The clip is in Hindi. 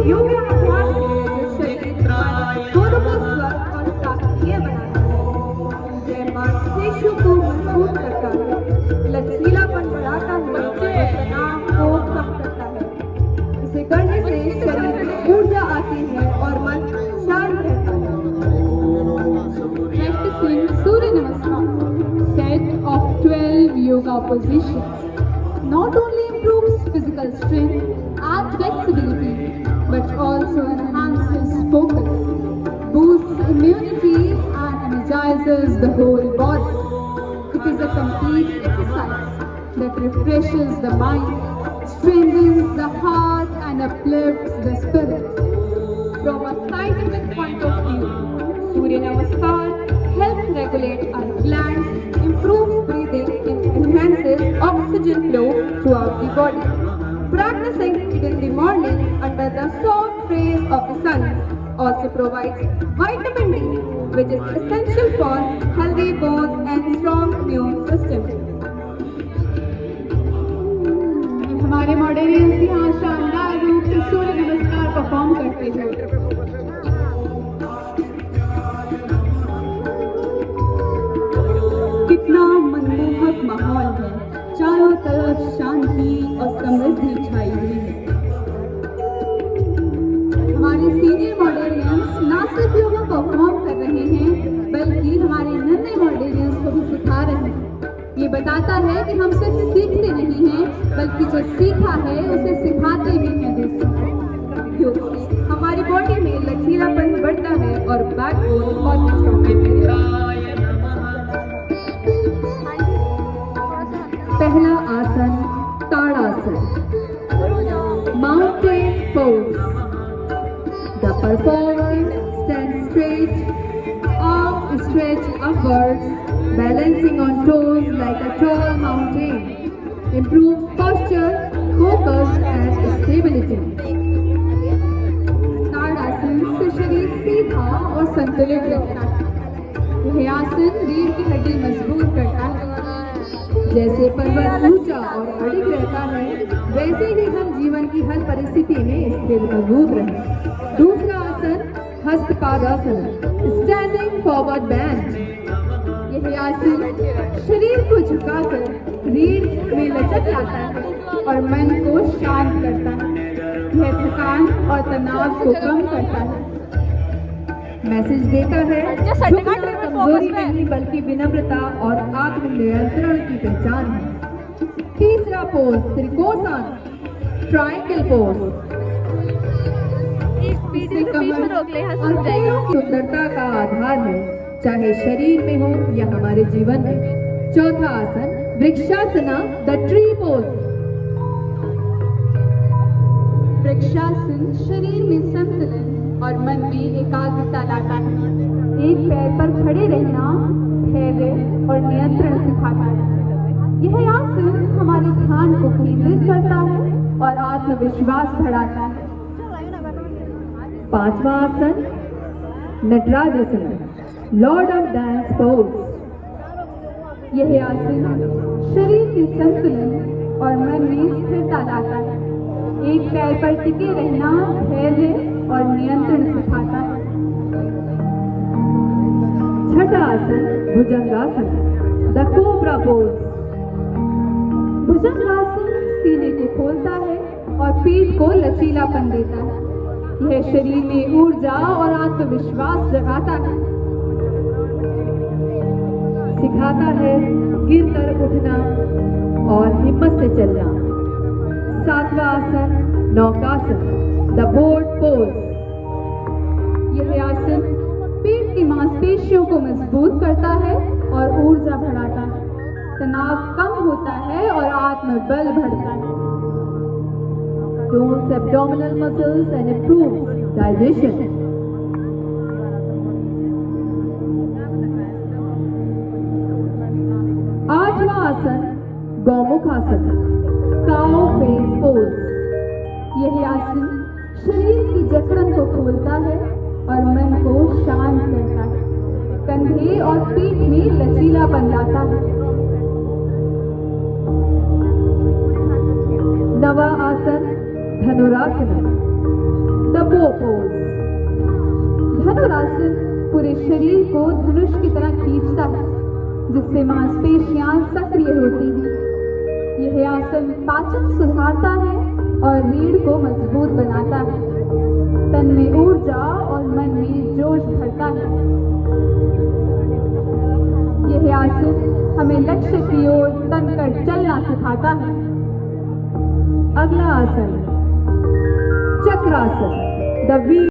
योगा अभ्यास है जो शरीर दोनों को स्वस्थ और सक्रिय बनाता है। यह मांसपेशियों को मजबूत करता है, लचीलापन बढ़ाता है और तनाव को कम करता है। इसे करने से शरीर में ऊर्जा आती है और मन शांत रहता है। Practicing Surya Namaskar, set of 12 yoga positions, not only improves physical strength and flexibility, but also enhances focus, boosts immunity, and energizes the whole body. It is a complete exercise that refreshes the mind, strengthens the heart, and uplifts the spirit. From a scientific point of view, Surya Namaskar helps regulate our glands, improves breathing, and enhances oxygen flow throughout the body. Practicing it in the morning under the soft rays of the sun also provides vitamin D, which is essential for healthy bones and strong immune system. हमारे मॉडरेरियंस यहाँ शानदार रूप से सूर्य नमस्कार परफॉर्म करते हैं। कितना मनमोहक माहौल है, चारों तरफ शांति और समृद्धि छाई हुई है। हमारे सीनियर मॉडरेरियंस ना सिर्फ योगा परफॉर्म कर रहे हैं, बल्कि हमारे नन्हे मॉडरेरियंस को भी सिखा रहे हैं। ये बताता है कि हम सिर्फ सीखते नहीं हैं, बल्कि जो सीखा है उसे सिखाते भी हैं दूसरों को। क्योंकि हमारी बॉडी में लचीलापन बढ़ता है और बैकबोन बहुत स्ट्रॉन्ग होती है। पहला आसन Tadasana, mountain pose. The performer stands straight, arms stretched upwards, balancing on toes like a tall mountain. Improves posture, focus and stability. ताड़ासन से शरीर सीधा और संतुलित रहता है। यह आसन रीढ़ की हड्डी मजबूत करता है। जैसे पर्वत ऊंचा और अडिग रहता है, वैसे ही हम जीवन की हर परिस्थिति में स्थिर मजबूत रहें। दूसरा आसन हस्तपादासन, स्टैंडिंग फॉरवर्ड बेंड। यह आसन शरीर को झुकाकर रीढ़ में लचक लाता है और मन को शांत करता है। यह थकान और तनाव को कम करता है। मैसेज देता है झुकना कमजोरी नहीं बल्कि विनम्रता और आत्मनियंत्रण की पहचान है। तीसरा पोज त्रिकोणासन, ट्रायंगल पोज। सुंदरता का आधार है, चाहे शरीर में हो या हमारे जीवन में। चौथा आसन vrikshasana, the tree pose. Vrikshasana शरीर में संतुलन और मन में एकाग्रता लाता है। एक पैर पर खड़े रहना धैर्य और नियंत्रण सिखाता है। यह आसन हमारे ध्यान को केंद्रित करता है और आत्मविश्वास बढ़ाता है। पांचवा आसन Natarajasana, Lord of dance pose. यह आसन शरीर के संतुलन और मन में स्थिरता लाता है। एक पैर पर टिके रहना धैर्य और नियंत्रण सिखाता है। छठा आसन भुजंगासन, द कोबरा पोज। भुजंगासन सीने को खोलता है और पीठ को लचीलापन देता है। यह शरीर में ऊर्जा और आत्मविश्वास जगाता है। सिखाता है गिरकर उठना और हिम्मत से चलना। सातवां आसन नौकासन, द बोट पोज। यह आसन पेट की मांसपेशियों को मजबूत करता है और ऊर्जा बढ़ाता है। तनाव कम होता है और आत्मबल बढ़ता है। Tones abdominal muscles and improves digestion. आठवां आसन गौमुखासन, काउ फेस पोज। यह आसन शरीर की जकड़न को खोलता है और मन को शांत करता है। कंधे और पीठ में लचीलापन लाता है। नवा आसन धनुरासन, द बो पोज। धनुरासन पूरे शरीर को धनुष की तरह खींचता है, जिससे मांसपेशियां सक्रिय होती हैं। यह आसन पाचन सुधारता है और रीढ़ को मजबूत बनाता है। तन में ऊर्जा और मन में जोश भरता है। यह आसन हमें लक्ष्य की ओर तनकर चलना सिखाता है। अगला आसन चक्रासन, द वी